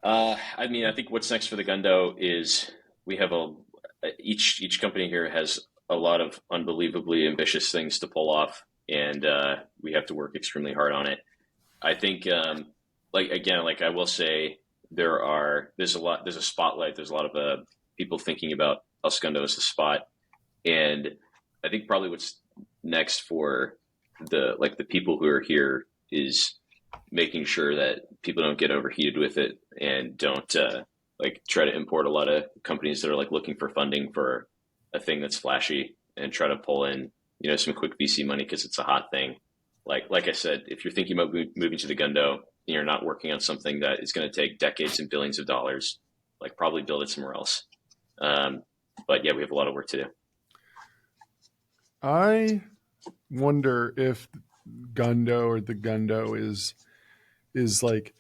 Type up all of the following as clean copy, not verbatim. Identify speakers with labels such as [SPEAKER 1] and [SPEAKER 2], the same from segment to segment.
[SPEAKER 1] I mean, I think what's next for the Gundo is we have each company here has a lot of unbelievably ambitious things to pull off, and we have to work extremely hard on it. I think, like again, like I will say, there's a spotlight. There's a lot of people thinking about El Segundo as the spot, and I think probably what's next for the people who are here is making sure that people don't get overheated with it and don't like try to import a lot of companies that are like looking for funding for a thing that's flashy and try to pull in some quick VC money because it's a hot thing. Like I said, if you're thinking about moving to the Gundo and you're not working on something that is going to take decades and billions of dollars, like probably build it somewhere else. Um, but yeah, we have a lot of work to do.
[SPEAKER 2] I wonder if Gundo or the Gundo is like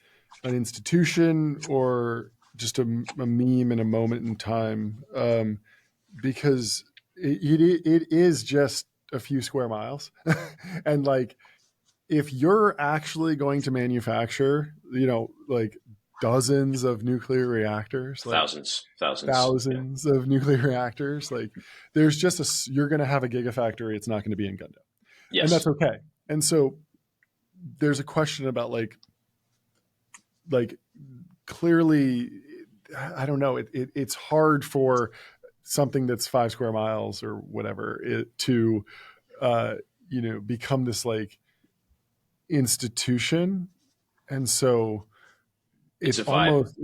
[SPEAKER 2] an institution or just a meme in a moment in time, because it is just a few square miles, and like if you're actually going to manufacture, like dozens of nuclear reactors, like
[SPEAKER 1] Thousands. Yeah.
[SPEAKER 2] thousands of nuclear reactors, like there's just you're going to have a gigafactory. It's not going to be in Gundo, and that's
[SPEAKER 1] Yes.
[SPEAKER 2] okay. And so there's a question about like clearly, I don't know, it's hard for something that's 5 square miles or whatever to become this like institution. And so
[SPEAKER 1] It's
[SPEAKER 2] it's
[SPEAKER 1] a vibe.
[SPEAKER 2] almost,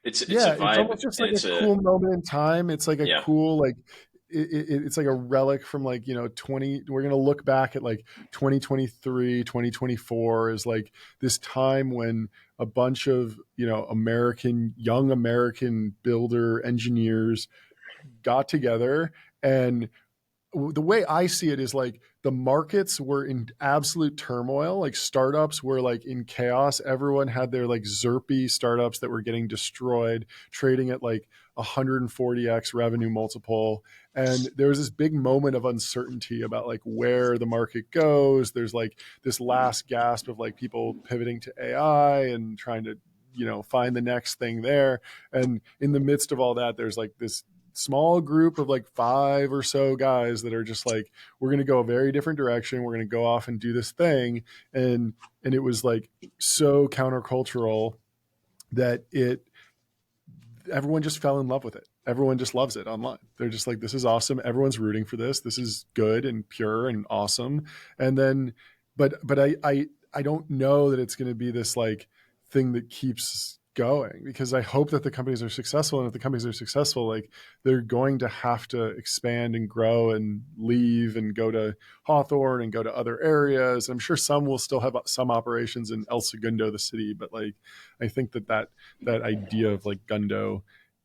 [SPEAKER 1] It's a
[SPEAKER 2] yeah, it's
[SPEAKER 1] vibe,
[SPEAKER 2] almost just
[SPEAKER 1] and
[SPEAKER 2] like a
[SPEAKER 1] it's a
[SPEAKER 2] cool moment in time. It's like a
[SPEAKER 1] yeah.
[SPEAKER 2] cool, like it's like a relic from like 20. We're going to look back at like 2023, 2024 is like this time when a bunch of young American builder engineers got together. And the way I see it is like the markets were in absolute turmoil. Like startups were like in chaos. Everyone had their like Zerpy startups that were getting destroyed, trading at like 140x revenue multiple. And there was this big moment of uncertainty about like where the market goes. There's like this last gasp of like people pivoting to AI and trying to find the next thing there. And in the midst of all that, there's like this small group of like five or so guys that are just like, we're going to go a very different direction, we're going to go off and do this thing. And it was like so countercultural that everyone just fell in love with it. Everyone just loves it online. They're just like, this is awesome, everyone's rooting for this, this is good and pure and awesome. And then but I don't know that it's going to be this like thing that keeps going, because I hope that the companies are successful, and if the companies are successful, like they're going to have to expand and grow and leave and go to Hawthorne and go to other areas. I'm sure some will still have some operations in El Segundo, the city, but like I think that idea of like Gundo,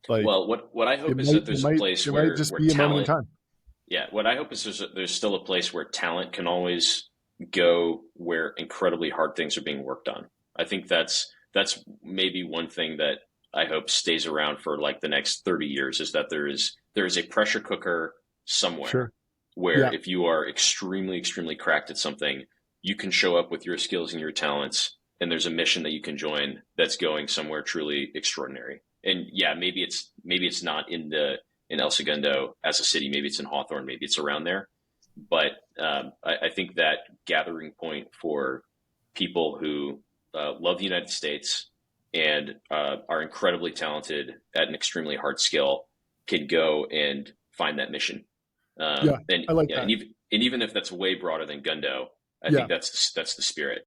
[SPEAKER 2] like
[SPEAKER 1] Well, what I
[SPEAKER 2] it
[SPEAKER 1] hope is
[SPEAKER 2] might
[SPEAKER 1] that
[SPEAKER 2] it
[SPEAKER 1] there's a
[SPEAKER 2] might
[SPEAKER 1] place
[SPEAKER 2] it might just
[SPEAKER 1] where
[SPEAKER 2] be a moment in
[SPEAKER 1] talent.
[SPEAKER 2] time.
[SPEAKER 1] Yeah, what I hope is there's still a place where talent can always go where incredibly hard things are being worked on. I think that's maybe one thing that I hope stays around for like the next 30 years is that there is a pressure cooker somewhere
[SPEAKER 2] Sure.
[SPEAKER 1] where
[SPEAKER 2] Yeah.
[SPEAKER 1] if you are extremely cracked at something, you can show up with your skills and your talents, and there's a mission that you can join that's going somewhere truly extraordinary. And yeah, maybe it's not in El Segundo as a city. Maybe it's in Hawthorne. Maybe it's around there. But I think that gathering point for people who love the United States and are incredibly talented at an extremely hard skill can go and find that mission.
[SPEAKER 2] Yeah.
[SPEAKER 1] And
[SPEAKER 2] I like
[SPEAKER 1] yeah,
[SPEAKER 2] that.
[SPEAKER 1] and even if that's way broader than Gundo, I
[SPEAKER 2] Yeah.
[SPEAKER 1] think that's the spirit.